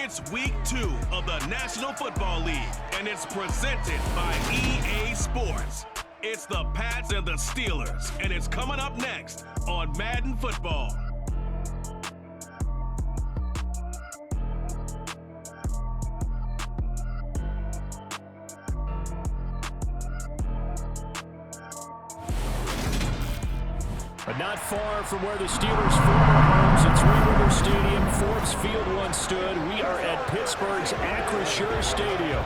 It's week 2 of the National Football League, and it's presented by EA Sports. It's the Pats and the Steelers, and it's coming up next on Madden Football. But not far from where the Steelers' former homes at Three River Stadium, Forbes Field once stood, we are at Pittsburgh's Acrisure Stadium.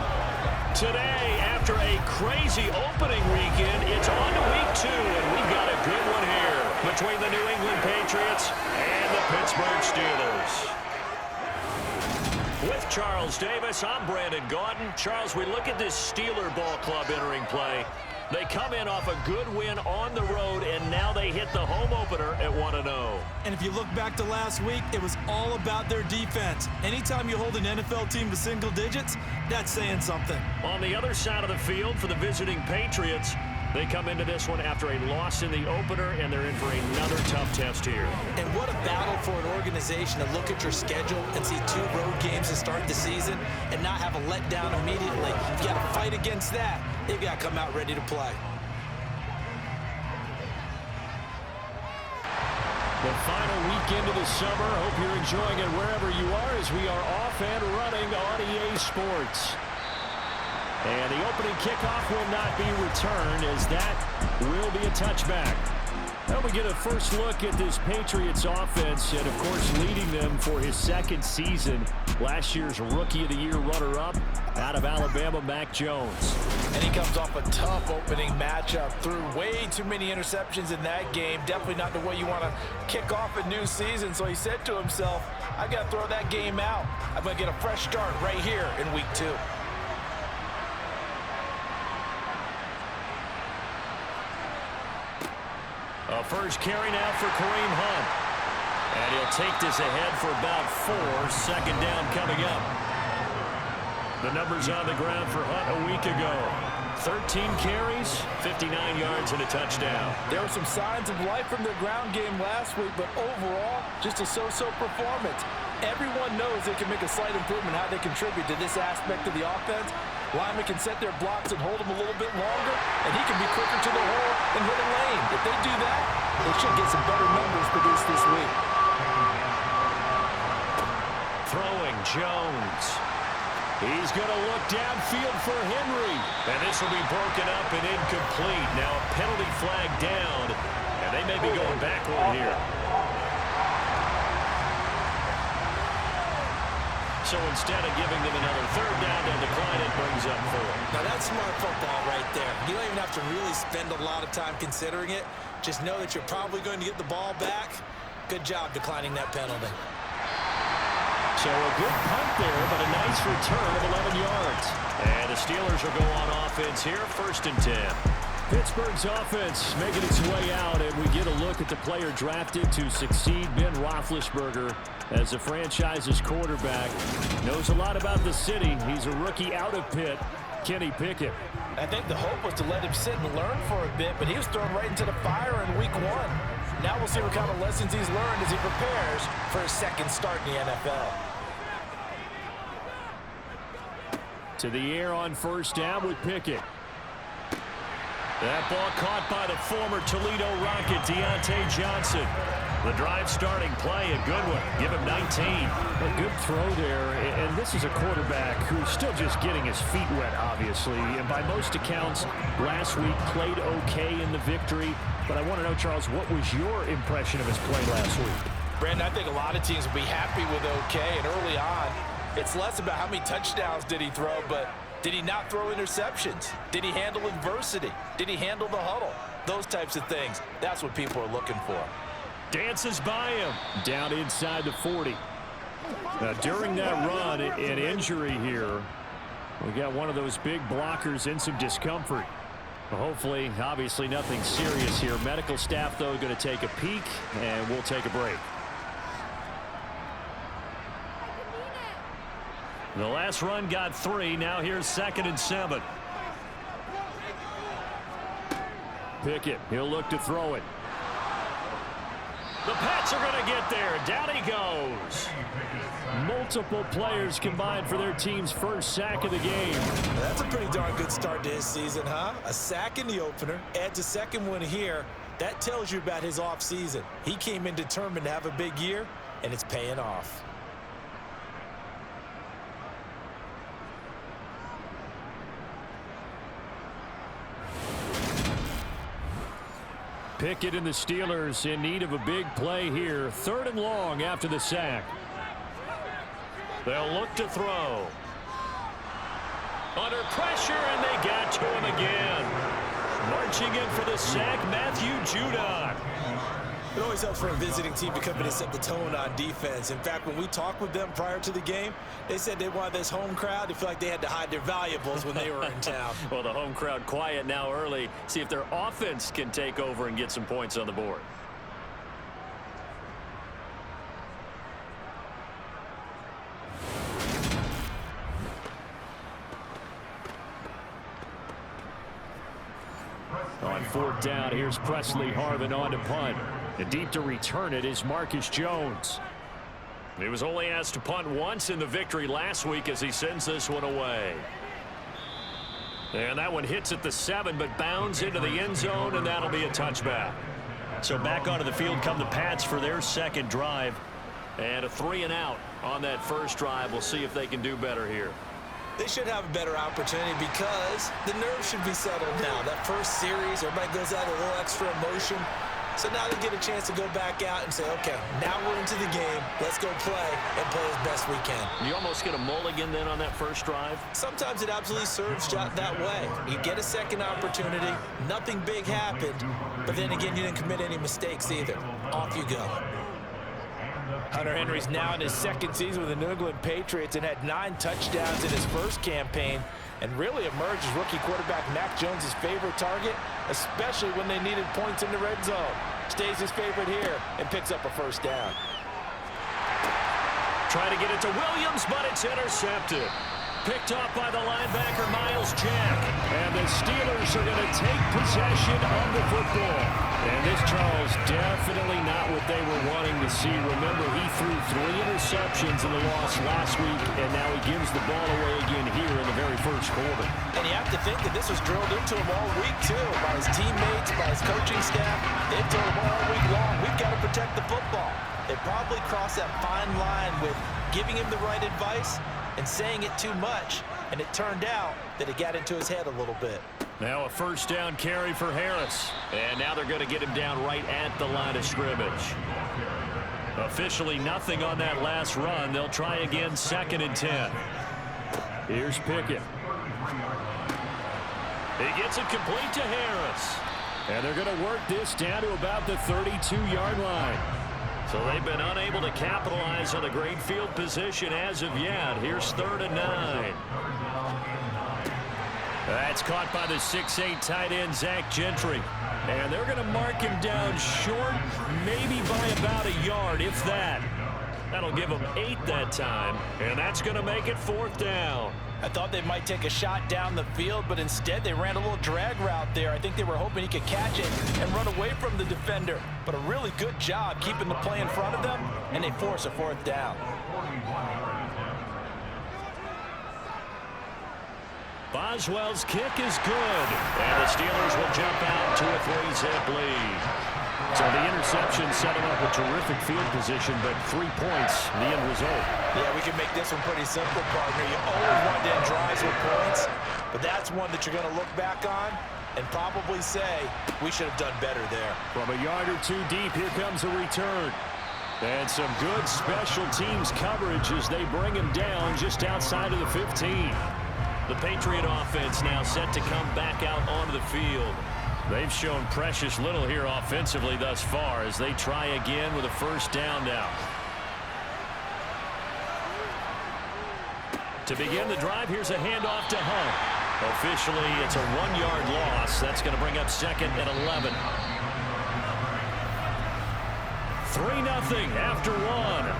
Today, after a crazy opening weekend, it's on to week 2, and we've got a good one here between the New England Patriots and the Pittsburgh Steelers. With Charles Davis, I'm Brandon Gaudin. Charles, we look at this Steeler ball club entering play. They come in off a good win on the road, and now they hit the home opener at 1-0. And if you look back to last week, it was all about their defense. Anytime you hold an NFL team to single digits, that's saying something. On the other side of the field for the visiting Patriots, they come into this one after a loss in the opener, and they're in for another tough test here. And what a battle for an organization to look at your schedule and see 2 road games to start the season and not have a letdown immediately. You got to fight against that. They've got to come out ready to play. The final weekend of the summer. Hope you're enjoying it wherever you are as we are off and running on EA Sports. And the opening kickoff will not be returned, as that will be a touchback. Now we get a first look at this Patriots offense, and of course leading them for his second season. Last year's Rookie of the Year runner-up out of Alabama, Mac Jones. And he comes off a tough opening matchup. Threw way too many interceptions in that game. Definitely not the way you want to kick off a new season. So he said to himself, I got to throw that game out. I'm going to get a fresh start right here in week 2. A first carry now for Kareem Hunt. And he'll take this ahead for about 4. Second down coming up. The numbers on the ground for Hunt a week ago. 13 carries, 59 yards, and a touchdown. There were some signs of life from their ground game last week, but overall, just a so-so performance. Everyone knows they can make a slight improvement how they contribute to this aspect of the offense. Linemen can set their blocks and hold them a little bit longer, and he can be quicker to the hole and hit a lane. If they do that, they should get some better numbers produced this week. Throwing Jones. He's going to look downfield for Henry. And this will be broken up and incomplete. Now a penalty flag down, and they may be going backward here. So instead of giving them another third down, they'll decline it, brings up 4. Now that's smart football right there. You don't even have to really spend a lot of time considering it. Just know that you're probably going to get the ball back. Good job declining that penalty. So a good punt there, but a nice return of 11 yards. And the Steelers will go on offense here, 1st and 10. Pittsburgh's offense making its way out, and we get a look at the player drafted to succeed Ben Roethlisberger as the franchise's quarterback. Knows a lot about the city. He's a rookie out of Pitt, Kenny Pickett. I think the hope was to let him sit and learn for a bit, but he was thrown right into the fire in week 1. Now we'll see what kind of lessons he's learned as he prepares for his second start in the NFL. To the air on 1st down with Pickett. That ball caught by the former Toledo Rocket, Deontay Johnson. The drive starting play, a good one. Give him 19. A good throw there, and this is a quarterback who's still just getting his feet wet, obviously. And by most accounts, last week played okay in the victory. But I want to know, Charles, what was your impression of his play last week? Brandon, I think a lot of teams will be happy with okay, and early on, it's less about how many touchdowns did he throw, but did he not throw interceptions? Did he handle adversity? Did he handle the huddle? Those types of things. That's what people are looking for. Dances by him. Down inside the 40. Now, during that run, an injury here. We got one of those big blockers in some discomfort. Hopefully, obviously nothing serious here. Medical staff, though, going to take a peek, and we'll take a break. The last run got 3. Now here's 2nd and 7. Pickett, he'll look to throw it. The Pats are going to get there. Down he goes. Multiple players combined for their team's first sack of the game. That's a pretty darn good start to his season, huh? A sack in the opener, adds a second one here. That tells you about his offseason. He came in determined to have a big year, and it's paying off. Pickett and the Steelers in need of a big play here. 3rd and long after the sack. They'll look to throw. Under pressure, and they got to him again. Marching in for the sack, Matthew Judon. It always helps for a visiting team to come in and set the tone on defense. In fact, when we talked with them prior to the game, they said they wanted this home crowd to feel like they had to hide their valuables when they were in town. Well, the home crowd quiet now early. See if their offense can take over and get some points on the board. On 4th down, here's Presley Harvin on to punt. And deep to return it is Marcus Jones. He was only asked to punt once in the victory last week as he sends this one away. And that one hits at the 7, but bounds into the end zone, and that'll be a touchback. So back onto the field come the Pats for their second drive. And a 3-and-out on that first drive. We'll see if they can do better here. They should have a better opportunity because the nerves should be settled now. That first series, everybody goes out with a little extra emotion. So now they get a chance to go back out and say, okay, now we're into the game. Let's go play and play as best we can. You almost get a mulligan then on that first drive? Sometimes it absolutely serves that way. You get a second opportunity. Nothing big happened. But then again, you didn't commit any mistakes either. Off you go. Hunter Henry's now in his second season with the New England Patriots and had 9 touchdowns in his first campaign and really emerged as rookie quarterback Mac Jones' favorite target, especially when they needed points in the red zone. Stays his favorite here and picks up a first down. Trying to get it to Williams, but it's intercepted. Picked off by the linebacker, Miles Jack. And the Steelers are going to take possession of the football. And this, Charles, definitely not what they were wanting to see. Remember, he threw 3 interceptions in the loss last week, and now he gives the ball away again here in the very first quarter. And you have to think that this was drilled into him all week, too, by his teammates, by his coaching staff. They've told him all week long, we've got to protect the football. They probably crossed that fine line with giving him the right advice and saying it too much, and it turned out that it got into his head a little bit. Now a first down carry for Harris. And now they're going to get him down right at the line of scrimmage. Officially nothing on that last run. They'll try again, 2nd and 10. Here's Pickett. He gets it complete to Harris. And they're going to work this down to about the 32-yard line. So they've been unable to capitalize on a great field position as of yet. Here's 3rd and 9. That's caught by the 6'8" tight end, Zach Gentry. And they're going to mark him down short, maybe by about a yard, if that. That'll give him 8 that time, and that's going to make it 4th down. I thought they might take a shot down the field, but instead they ran a little drag route there. I think they were hoping he could catch it and run away from the defender. But a really good job keeping the play in front of them, and they force a 4th down. Boswell's kick is good, and the Steelers will jump out to a 3-zip lead. So the interception setting up a terrific field position, but 3 points, the end result. Yeah, we can make this one pretty simple, partner. You always want to end drives with points, but that's one that you're going to look back on and probably say, we should have done better there. From a yard or 2 deep, here comes a return. And some good special teams coverage as they bring him down just outside of the 15. The Patriot offense now set to come back out onto the field. They've shown precious little here offensively thus far as they try again with a first down now. To begin the drive, here's a handoff to Hunt. Officially, it's a 1-yard loss. That's going to bring up 2nd and 11. 3-0 after 1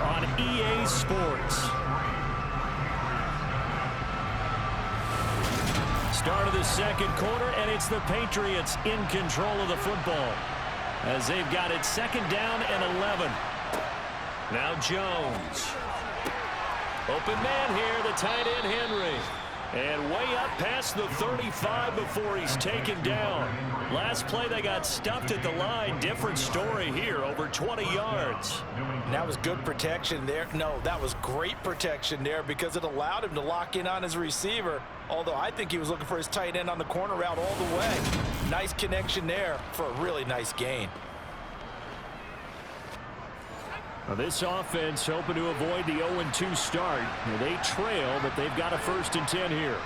on EA Sports. Start of the second quarter, and it's the Patriots in control of the football. as they've got it 2nd down and 11. Now Jones. Open man here, the tight end Henry. And way up past the 35 before he's taken down. Last play they got stuffed at the line. Different story here, over 20 yards. That was good protection there. No, that was great protection there because it allowed him to lock in on his receiver. Although I think he was looking for his tight end on the corner route all the way. Nice connection there for a really nice gain. Now this offense hoping to avoid the 0-2 start. They trail, but they've got a 1st and 10 here.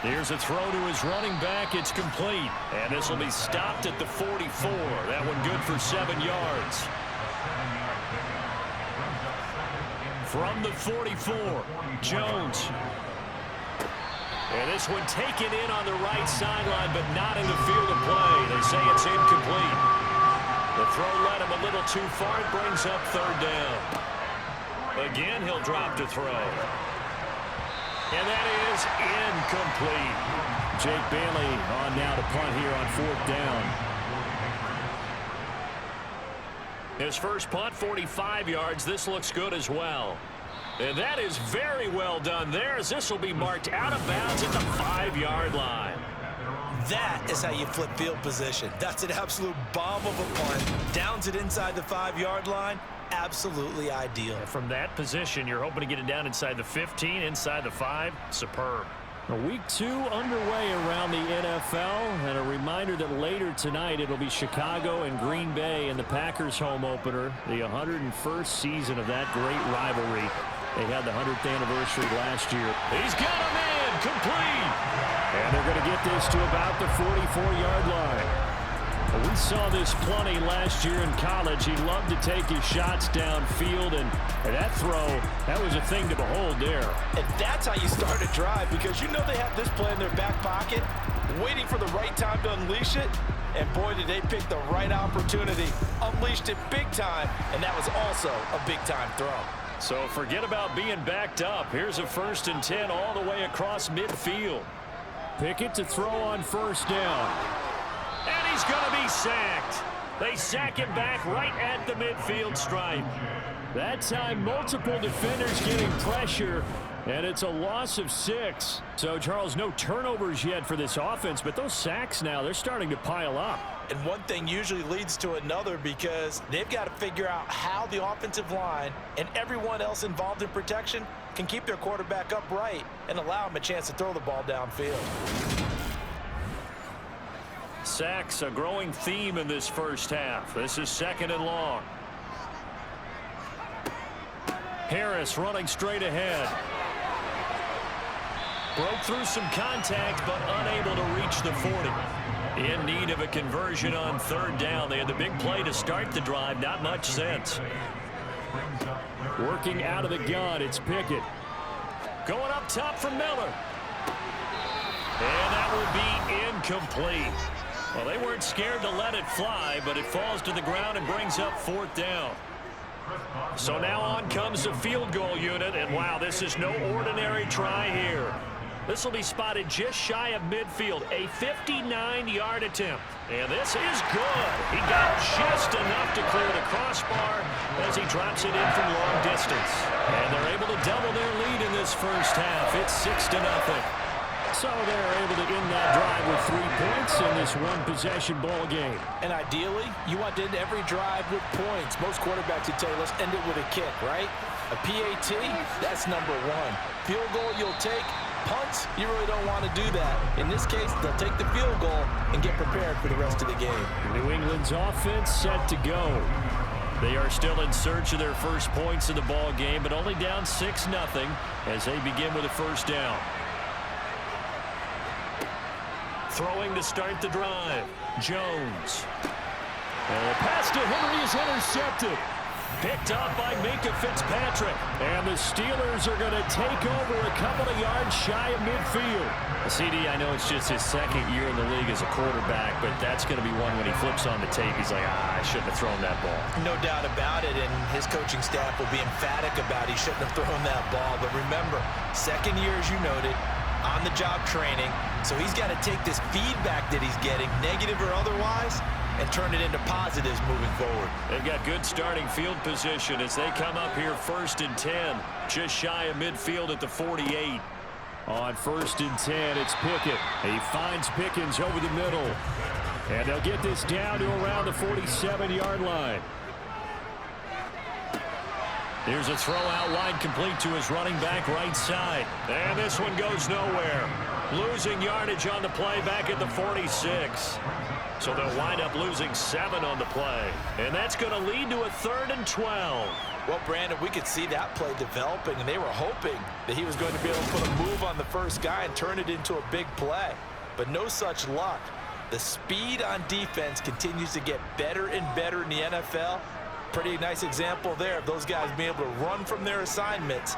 Here's a throw to his running back. It's complete. And this will be stopped at the 44. That one good for 7 yards. From the 44, Jones. And this one taken in on the right sideline, but not in the field of play. They say it's incomplete. The throw led him a little too far. It brings up 3rd down. Again, he'll drop to throw. And that is incomplete. Jake Bailey on now to punt here on 4th down. His first punt, 45 yards. This looks good as well. And that is very well done there, as this will be marked out of bounds at the 5-yard line. That is how you flip field position. That's an absolute bomb of a punt. Downs it inside the 5-yard line. Absolutely ideal. From that position, you're hoping to get it down inside the 15, inside the 5. Superb. Week 2 underway around the NFL, and a reminder that later tonight it'll be Chicago and Green Bay in the Packers home opener, the 101st season of that great rivalry. They had the 100th anniversary last year. He's got him in, complete. And they're going to get this to about the 44-yard line. Well, we saw this plenty last year in college. He loved to take his shots downfield, and that throw, that was a thing to behold there. And that's how you start a drive, because you know they have this play in their back pocket, waiting for the right time to unleash it. And boy, did they pick the right opportunity. Unleashed it big time, and that was also a big-time throw. So forget about being backed up. Here's a 1st and 10 all the way across midfield. Pickett to throw on 1st down. And he's going to be sacked. They sack him back right at the midfield stripe. That time, multiple defenders getting pressure, and it's a loss of 6. So, Charles, no turnovers yet for this offense, but those sacks now, they're starting to pile up. And one thing usually leads to another, because they've got to figure out how the offensive line and everyone else involved in protection can keep their quarterback upright and allow him a chance to throw the ball downfield. Sacks, a growing theme in this first half. This is 2nd and long. Harris running straight ahead. Broke through some contact, but unable to reach the 40. In need of a conversion on 3rd down. They had the big play to start the drive. Not much sense. Working out of the gun, it's Pickett. Going up top for Miller. And that will be incomplete. Well, they weren't scared to let it fly, but it falls to the ground and brings up 4th down. So now on comes the field goal unit, and wow, this is no ordinary try here. This will be spotted just shy of midfield, a 59-yard attempt. And this is good. He got just enough to clear the crossbar as he drops it in from long distance. And they're able to double their lead in this first half. It's 6-0. So they're able to end that drive with 3 points in this one-possession ball game. And ideally, you want to end every drive with points. Most quarterbacks would tell you, let's end it with a kick, right? A PAT, that's number 1. Field goal you'll take. Punts, you really don't want to do that. In this case, they'll take the field goal and get prepared for the rest of the game. New England's offense set to go. They are still in search of their first points in the ball game, but only down 6-0 as they begin with a 1st down. Throwing to start the drive. Jones. And the pass to Henry is intercepted. Picked up by Minkah Fitzpatrick. And the Steelers are going to take over a couple of yards shy of midfield. CD, I know it's just his 2nd year in the league as a quarterback, but that's going to be one when he flips on the tape. He's like, I shouldn't have thrown that ball. No doubt about it, and his coaching staff will be emphatic about he shouldn't have thrown that ball. But remember, 2nd year, as you noted, on-the-job training. So he's got to take this feedback that he's getting, negative or otherwise, and turn it into positives moving forward. They've got good starting field position as they come up here 1st and 10, just shy of midfield at the 48. On 1st and 10, it's Pickett. He finds Pickens over the middle. And they'll get this down to around the 47-yard line. Here's a throw out wide, complete to his running back right side. And this one goes nowhere. Losing yardage on the play back at the 46. So they'll wind up losing 7 on the play. And that's going to lead to a 3rd and 12. Well, Brandon, we could see that play developing, and they were hoping that he was going to be able to put a move on the first guy and turn it into a big play. But no such luck. The speed on defense continues to get better and better in the NFL. Pretty nice example there of those guys being able to run from their assignments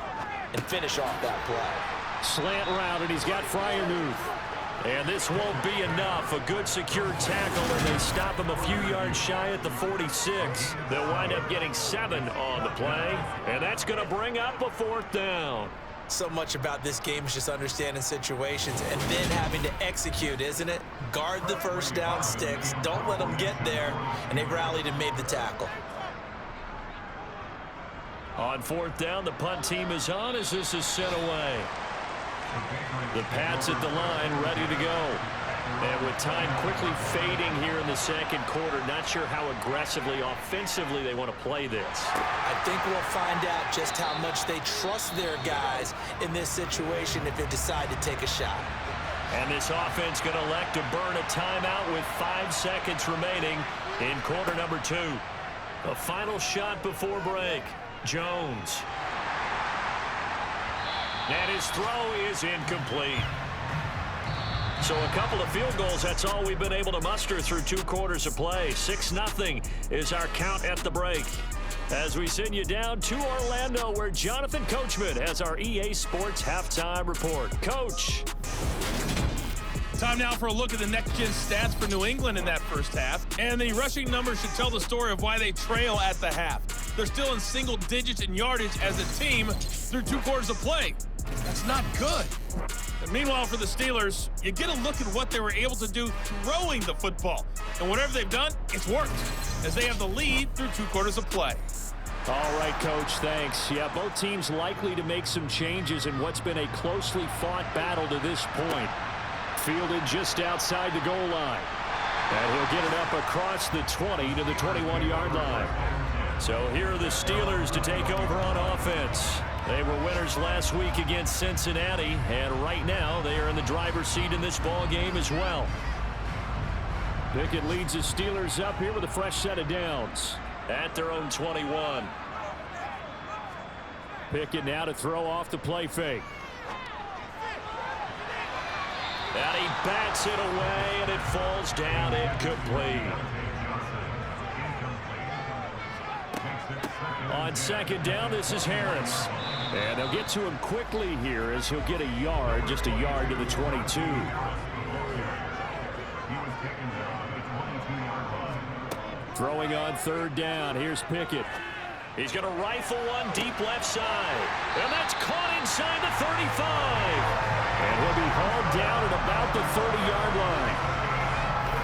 and finish off that play. Slant route, and he's got Freiermuth. And this won't be enough. A good secure tackle, and they stop him a few yards shy at the 46. They'll wind up getting 7 on the play, and that's going to bring up a 4th down. So much about this game is just understanding situations and then having to execute, isn't it? Guard the first down sticks. Don't let them get there, and they rallied and made the tackle. On 4th down, the punt team is on as this is sent away. The Pats at the line, ready to go. And with time quickly fading here in the second quarter, not sure how aggressively, offensively they want to play this. I think we'll find out just how much they trust their guys in this situation if they decide to take a shot. And this offense going to elect to burn a timeout with 5 seconds remaining in quarter number 2. A final shot before break. Jones. And his throw is incomplete. So a couple of field goals, that's all we've been able to muster through 2 quarters of play. 6-0 is our count at the break. As we send you down to Orlando, where Jonathan Coachman has our EA Sports Halftime Report. Coach. Time now for a look at the next-gen stats for New England in that first half. And the rushing numbers should tell the story of why they trail at the half. They're still in single digits in yardage as a team through 2 quarters of play. That's not good. And meanwhile, for the Steelers, you get a look at what they were able to do throwing the football. And whatever they've done, it's worked, as they have the lead through 2 quarters of play. All right, Coach, thanks. Yeah, both teams likely to make some changes in what's been a closely fought battle to this point. Fielded just outside the goal line. And he'll get it up across the 20 to the 21-yard line. So here are the Steelers to take over on offense. They were winners last week against Cincinnati, and right now they are in the driver's seat in this ball game as well. Pickett leads the Steelers up here with a fresh set of downs at their own 21. Pickett now to throw off the play fake. And he bats it away, and it falls down incomplete. On 2nd down, this is Harris. And they'll get to him quickly here as he'll get a yard, just a yard to the 22. Throwing on 3rd down, here's Pickett. He's going to rifle one deep left side. And that's caught inside the 35. And he'll be hauled down at about the 30-yard line.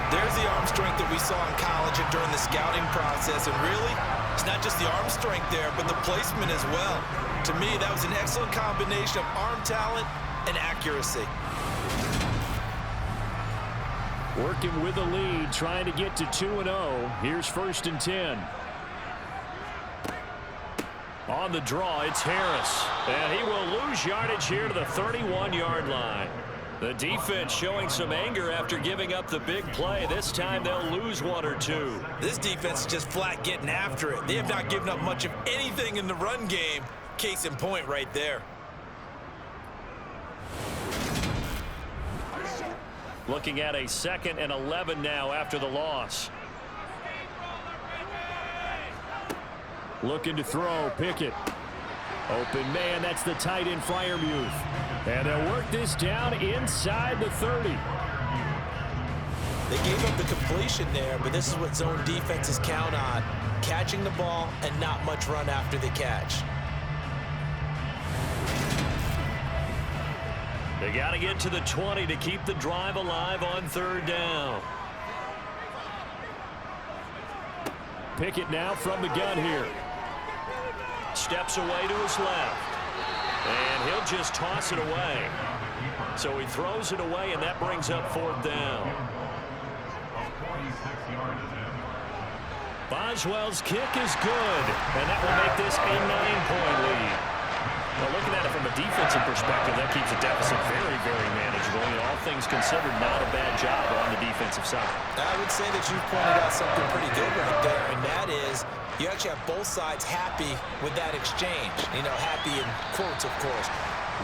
There's the arm strength that we saw in college and during the scouting process. And really, it's not just the arm strength there, but the placement as well. To me, that was an excellent combination of arm talent and accuracy. Working with the lead, trying to get to 2-0. Here's 1st and 10. On the draw, it's Harris. And he will lose yardage here to the 31-yard line. The defense showing some anger after giving up the big play. This time they'll lose 1 or 2. This defense is just flat getting after it. They have not given up much of anything in the run game. Case in point right there. Looking at a 2nd and 11 now after the loss. Looking to throw, Pickett. Open man, that's the tight end Freiermuth. And they'll work this down inside the 30. They gave up the completion there, but this is what zone defenses count on. Catching the ball and not much run after the catch. They got to get to the 20 to keep the drive alive on 3rd down. Pickett now from the gun here. Steps away to his left. And he'll just toss it away. So he throws it away, and that brings up 4th down. Boswell's kick is good, and that will make this a 9-point lead. Well, looking at it from a defensive perspective, that keeps the deficit very, very manageable. And all things considered, not a bad job on the defensive side. I would say that you've pointed out something pretty good right there, and that is you actually have both sides happy with that exchange. You know, happy in quotes, of course.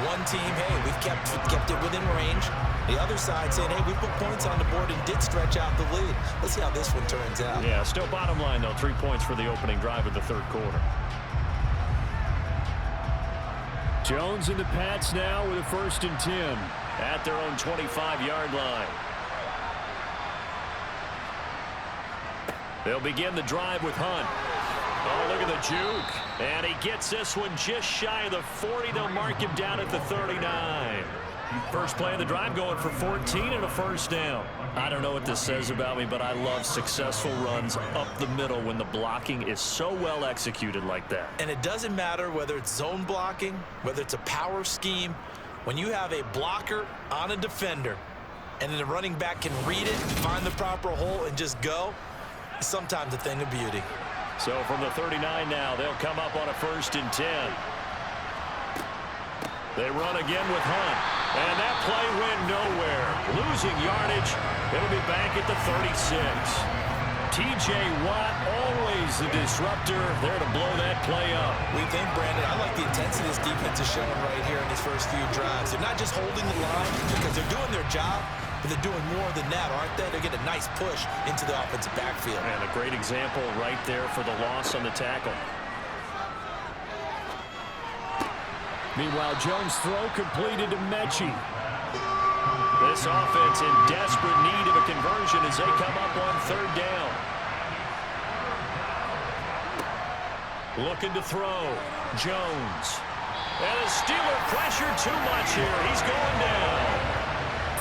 One team, hey, we've kept it within range. The other side saying, hey, we put points on the board and did stretch out the lead. Let's see how this one turns out. Yeah, still bottom line, though, 3 points for the opening drive of the 3rd quarter. Jones and the Pats now with a 1st and 10 at their own 25-yard line. They'll begin the drive with Hunt. Oh, look at the juke. And he gets this one just shy of the 40. They'll mark him down at the 39. First play of the drive going for 14 and a 1st down. I don't know what this says about me, but I love successful runs up the middle when the blocking is so well executed like that. And it doesn't matter whether it's zone blocking, whether it's a power scheme. When you have a blocker on a defender and then the running back can read it, find the proper hole, and just go, it's sometimes a thing of beauty. So from the 39 now, they'll come up on a 1st and 10. They run again with Hunt. And that play went nowhere. Losing yardage. It'll be back at the 36. T.J. Watt, always the disruptor, there to blow that play up. We think, Brandon, I like the intensity this defense is showing right here in these first few drives. They're not just holding the line because they're doing their job, but they're doing more than that, aren't they? They're getting a nice push into the offensive backfield. And a great example right there for the loss on the tackle. Meanwhile, Jones' throw completed to Mechie. This offense in desperate need of a conversion as they come up on 3rd down. Looking to throw. Jones. And a Steeler pressure too much here. He's going down.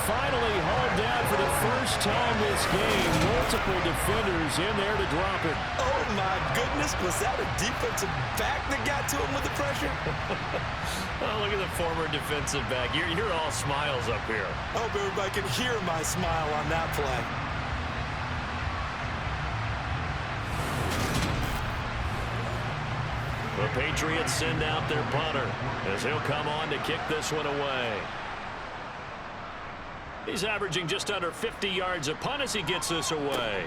Finally hauled down for the first time this game. Multiple defenders in there to drop it. Oh, my goodness. Was that a defensive back that got to him with the pressure? Oh, look at the former defensive back. You're all smiles up here. I hope everybody can hear my smile on that play. The Patriots send out their punter as he'll come on to kick this one away. He's averaging just under 50 yards a punt as he gets this away.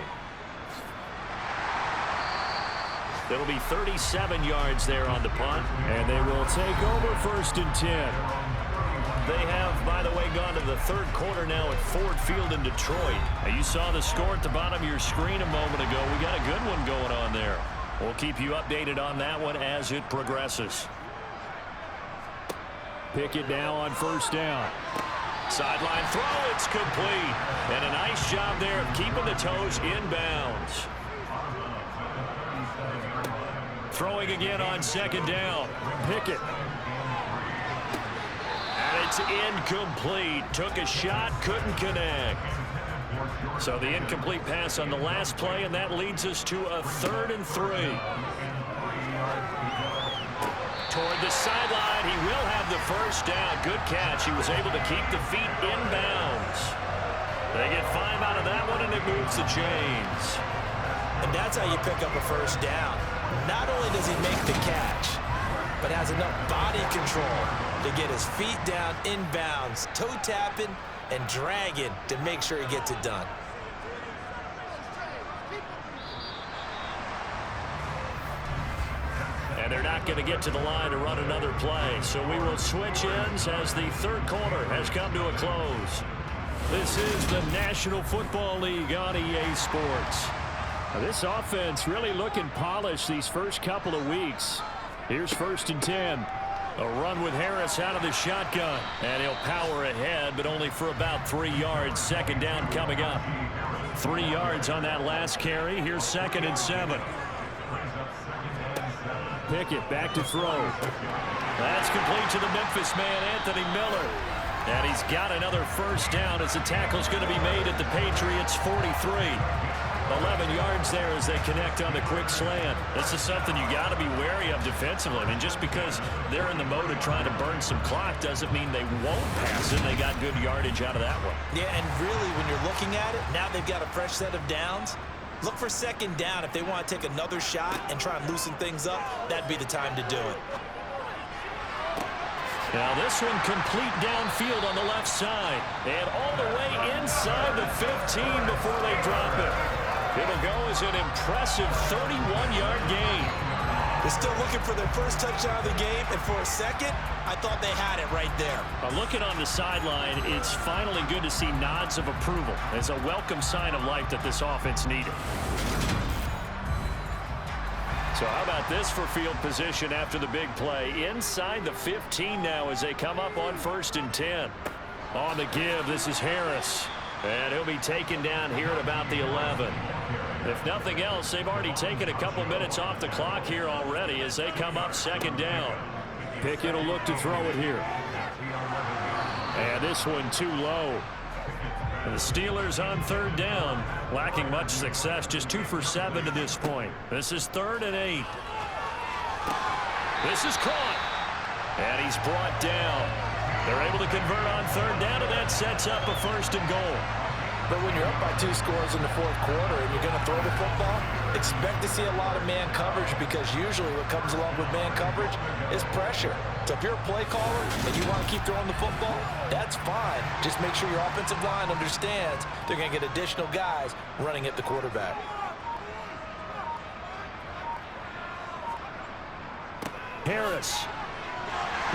It'll be 37 yards there on the punt. And they will take over 1st and 10. They have, by the way, gone to the 3rd quarter now at Ford Field in Detroit. Now, you saw the score at the bottom of your screen a moment ago. We got a good one going on there. We'll keep you updated on that one as it progresses. Pickett now on 1st down. Sideline throw, it's complete. And a nice job there of keeping the toes inbounds. Throwing again on 2nd down. Pickett. And it's incomplete. Took a shot, couldn't connect. So the incomplete pass on the last play, and that leads us to a 3rd and 3. Toward the sideline, he will have the 1st down. Good catch. He was able to keep the feet inbounds. They get 5 out of that one, and it moves the chains. And that's how you pick up a 1st down. Not only does he make the catch, but has enough body control to get his feet down inbounds, toe tapping and dragging to make sure he gets it done. And they're not going to get to the line to run another play. So we will switch ends as the 3rd quarter has come to a close. This is the National Football League on EA Sports. Now, this offense really looking polished these first couple of weeks. Here's 1st and 10. A run with Harris out of the shotgun. And he'll power ahead, but only for about 3 yards. 2nd down coming up. 3 yards on that last carry. Here's 2nd and 7. Pickett back to throw. That's complete to the Memphis man, Anthony Miller. And he's got another first down as the tackle's going to be made at the Patriots' 43. 11 yards there as they connect on the quick slant. This is something you got to be wary of defensively. I mean, just because they're in the mode of trying to burn some clock doesn't mean they won't pass it. They got good yardage out of that one. Yeah, and really, when you're looking at it, now they've got a fresh set of downs. Look for second down. If they want to take another shot and try and loosen things up, that'd be the time to do it. Now this one complete downfield on the left side. And all the way inside the 15 before they drop it. It'll go as an impressive 31-yard gain. They're still looking for their first touchdown of the game, and for a second, I thought they had it right there. Looking on the sideline, it's finally good to see nods of approval. It's a welcome sign of life that this offense needed. So how about this for field position after the big play? Inside the 15 now as they come up on 1st and 10. On the give, this is Harris. And he'll be taken down here at about the 11. If nothing else, they've already taken a couple minutes off the clock here already as they come up 2nd down. Pickett will look to throw it here. And this one too low. And the Steelers on 3rd down, lacking much success, just 2 for 7 to this point. This is 3rd and 8. This is caught. And he's brought down. They're able to convert on 3rd down, and that sets up a 1st and goal. But when you're up by 2 scores in the 4th quarter and you're going to throw the football, expect to see a lot of man coverage, because usually what comes along with man coverage is pressure. So if you're a play caller and you want to keep throwing the football, that's fine. Just make sure your offensive line understands they're going to get additional guys running at the quarterback. Harris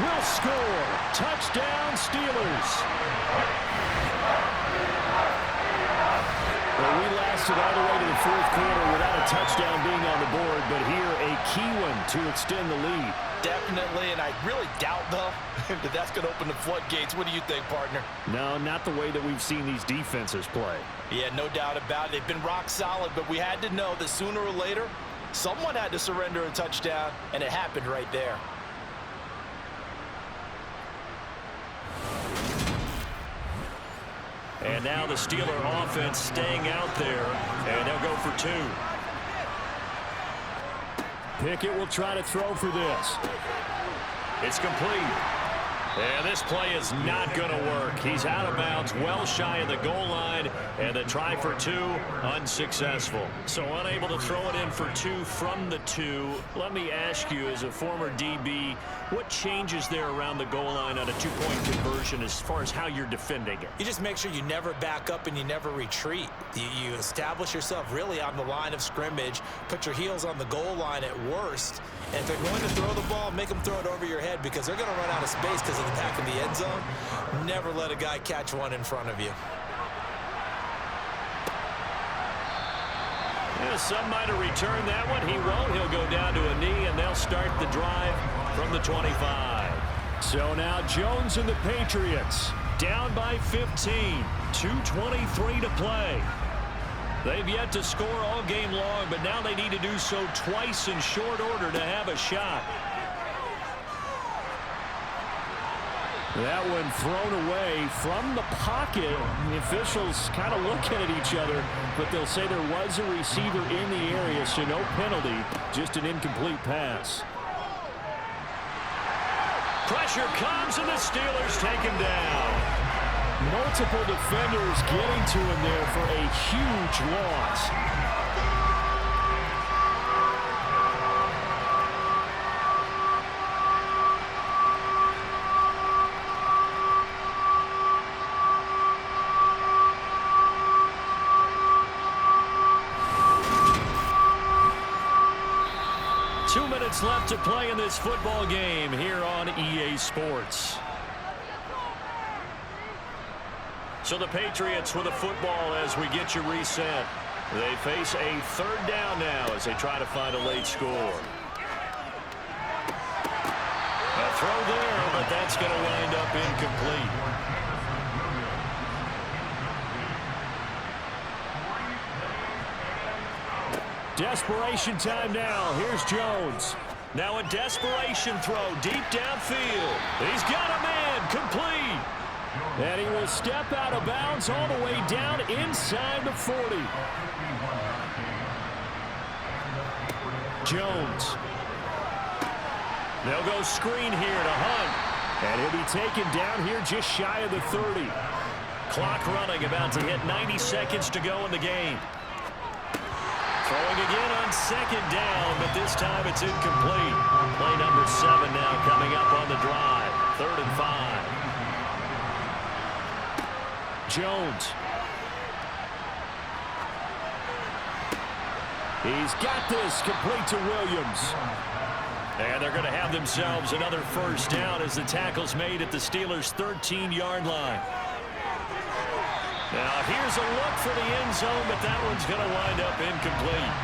will score. Touchdown, Steelers. Well, we lasted all the way to the 4th quarter without a touchdown being on the board, but here a key one to extend the lead. Definitely, and I really doubt, though, that that's going to open the floodgates. What do you think, partner? No, not the way that we've seen these defenses play. Yeah, no doubt about it. They've been rock solid, but we had to know that sooner or later, someone had to surrender a touchdown, and it happened right there. And now the Steeler offense staying out there, and they'll go for 2. Pickett will try to throw for this. It's complete. And this play is not going to work. He's out of bounds, well shy of the goal line, and the try for 2, unsuccessful. So unable to throw it in for 2 from the 2. Let me ask you, as a former DB, what changes there around the goal line on a 2-point conversion as far as how you're defending it? You just make sure you never back up and you never retreat. You establish yourself really on the line of scrimmage, put your heels on the goal line at worst, and if they're going to throw the ball, make them throw it over your head, because they're going to run out of space because of the back of the end zone. Never let a guy catch one in front of you. Yeah, some might have returned that one. He won't. He'll go down to a knee, and they'll start the drive from the 25. So now Jones and the Patriots down by 15. 2:23 to play. They've yet to score all game long, but now they need to do so twice in short order to have a shot. That one thrown away from the pocket. The officials kind of looking at each other, but they'll say there was a receiver in the area, so no penalty, just an incomplete pass. Pressure comes, and the Steelers take him down. Multiple defenders getting to him there for a huge loss. Left to play in this football game here on EA Sports. So the Patriots with a football as we get you reset. They face a 3rd down now as they try to find a late score. A throw there, but that's going to wind up incomplete. Desperation time now. Here's Jones. Now a desperation throw deep downfield. He's got a man. Complete. And he will step out of bounds all the way down inside the 40. Jones. They'll go screen here to Hunt. And he'll be taken down here just shy of the 30. Clock running, about to hit 90 seconds to go in the game. Throwing again on second down, but this time it's incomplete. Play number 7 now coming up on the drive. 3rd and 5. Jones. He's got this complete to Williams. And they're going to have themselves another first down as the tackle's made at the Steelers' 13-yard line. Now here's a look for the end zone, but that one's going to wind up incomplete.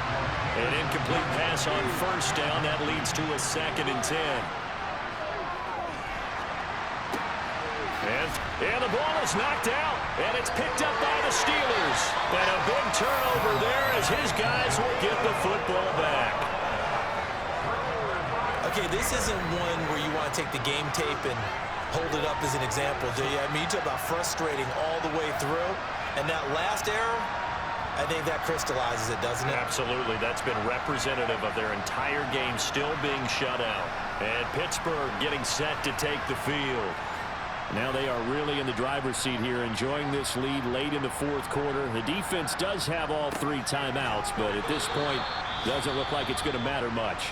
An incomplete pass on first down. That leads to a 2nd and 10. And the ball is knocked out, and it's picked up by the Steelers. And a big turnover there as his guys will get the football back. Okay, this isn't one where you want to take the game tape and hold it up as an example, do you? I mean, you talk about frustrating all the way through, and that last error, I think that crystallizes it, doesn't it? Absolutely. That's been representative of their entire game still being shut out. And Pittsburgh getting set to take the field. Now they are really in the driver's seat here, enjoying this lead late in the 4th quarter. The defense does have all 3 timeouts, but at this point, doesn't look like it's going to matter much.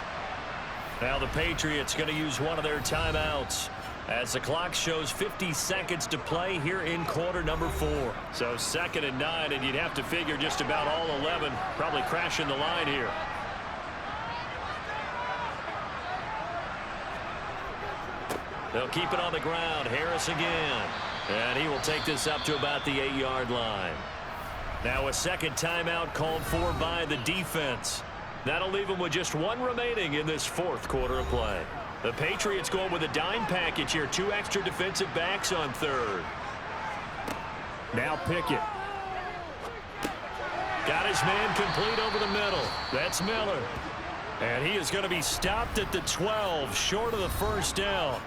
Now the Patriots going to use one of their timeouts as the clock shows 50 seconds to play here in quarter number 4. So 2nd and 9, and you'd have to figure just about all 11 probably crashing the line here. They'll keep it on the ground. Harris again. And he will take this up to about the 8-yard line. Now a second timeout called for by the defense. That'll leave them with just 1 remaining in this 4th quarter of play. The Patriots going with a dime package here. 2 extra defensive backs on 3rd. Now Pickett. Got his man complete over the middle. That's Miller. And he is going to be stopped at the 12, short of the first down.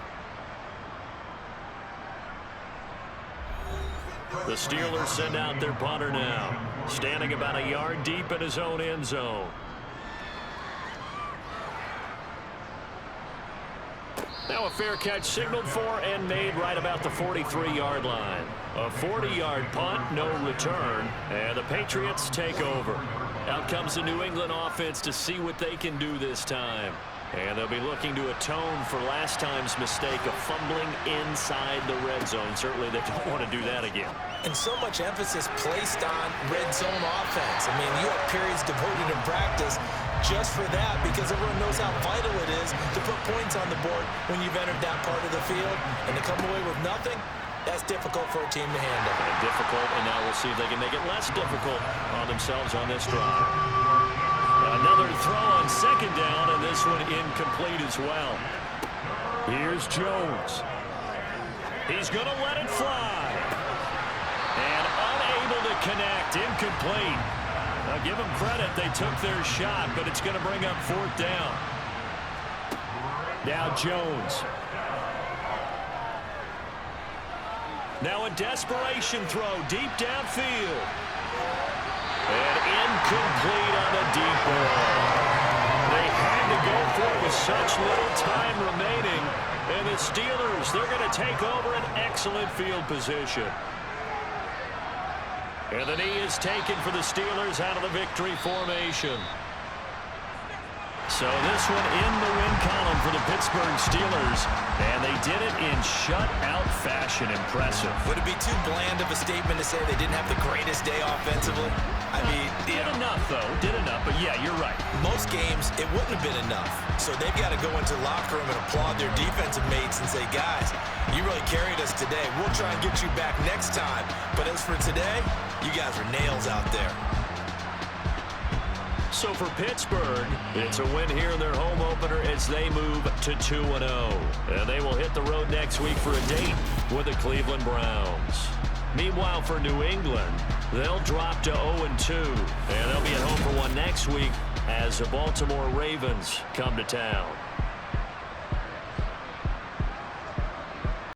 The Steelers send out their punter now, standing about a yard deep in his own end zone. Now a fair catch signaled for and made right about the 43-yard line. A 40-yard punt, no return, and the Patriots take over. Out comes the New England offense to see what they can do this time. And they'll be looking to atone for last time's mistake of fumbling inside the red zone. Certainly they don't want to do that again. And so much emphasis placed on red zone offense. I mean, you have periods devoted in practice just for that because everyone knows how vital it is to put points on the board when you've entered that part of the field. And to come away with nothing, that's difficult for a team to handle. Difficult, and now we'll see if they can make it less difficult on themselves on this drive. Another throw on second down, and this one incomplete as well. Here's Jones. He's going to let it fly. And unable to connect, incomplete. Now give them credit, they took their shot, but it's going to bring up 4th down. Now Jones. Now a desperation throw deep downfield. And incomplete on the deep ball. They had to go for it with such little time remaining. And the Steelers, they're going to take over an excellent field position. And the knee is taken for the Steelers out of the victory formation. So this one in the win column for the Pittsburgh Steelers, and they did it in shutout fashion. Impressive. Would it be too bland of a statement to say they didn't have the greatest day offensively? I mean, did enough, though. Did enough, but yeah, you're right. Most games, it wouldn't have been enough. So they've got to go into the locker room and applaud their defensive mates and say, guys, you really carried us today. We'll try and get you back next time. But as for today, you guys are nails out there. So for Pittsburgh, it's a win here in their home opener as they move to 2-0. And they will hit the road next week for a date with the Cleveland Browns. Meanwhile, for New England, they'll drop to 0-2. And they'll be at home for one next week as the Baltimore Ravens come to town.